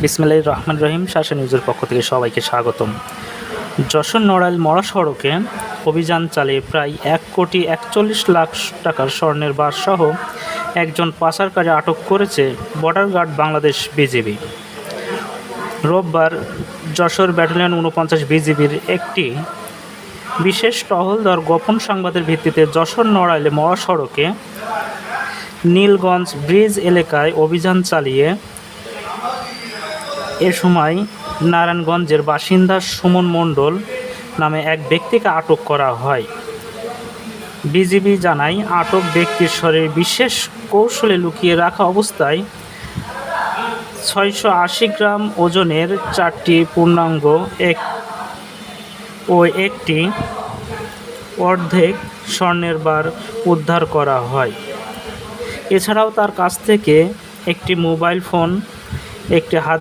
বিসমিল্লাহির রহমানির রহিম। শাসন নিউজের পক্ষ থেকে সবাইকে স্বাগতম। যশোর নড়াইল মহাসড়কে অভিযান চালিয়ে প্রায় 1,41,00,000 টাকার স্বর্ণের বার সহ একজন পাচারকারী আটক করেছে বর্ডার গার্ড বাংলাদেশ বিজিবি। রোববার যশোর ব্যাটালিয়ন 49 বিজিবির একটি বিশেষ টহলদল গোপন সংবাদের ভিত্তিতে যশোর নড়াইল মহাসড়কে নীলগঞ্জ ব্রিজ এলাকায় অভিযান চালিয়ে এ সময় নারায়ণগঞ্জের বাসিন্দা সুমন মণ্ডল নামে এক ব্যক্তিকে আটক করা হয়। বিজিবি জানায়, আটক ব্যক্তির শরীরে বিশেষ কৌশলে লুকিয়ে রাখা অবস্থায় 680 গ্রাম ওজনের 4টি পূর্ণাঙ্গ ও একটি অর্ধেক স্বর্ণের বার উদ্ধার করা হয়। এছাড়াও তার কাছ থেকে একটি মোবাইল ফোন, একটি হাত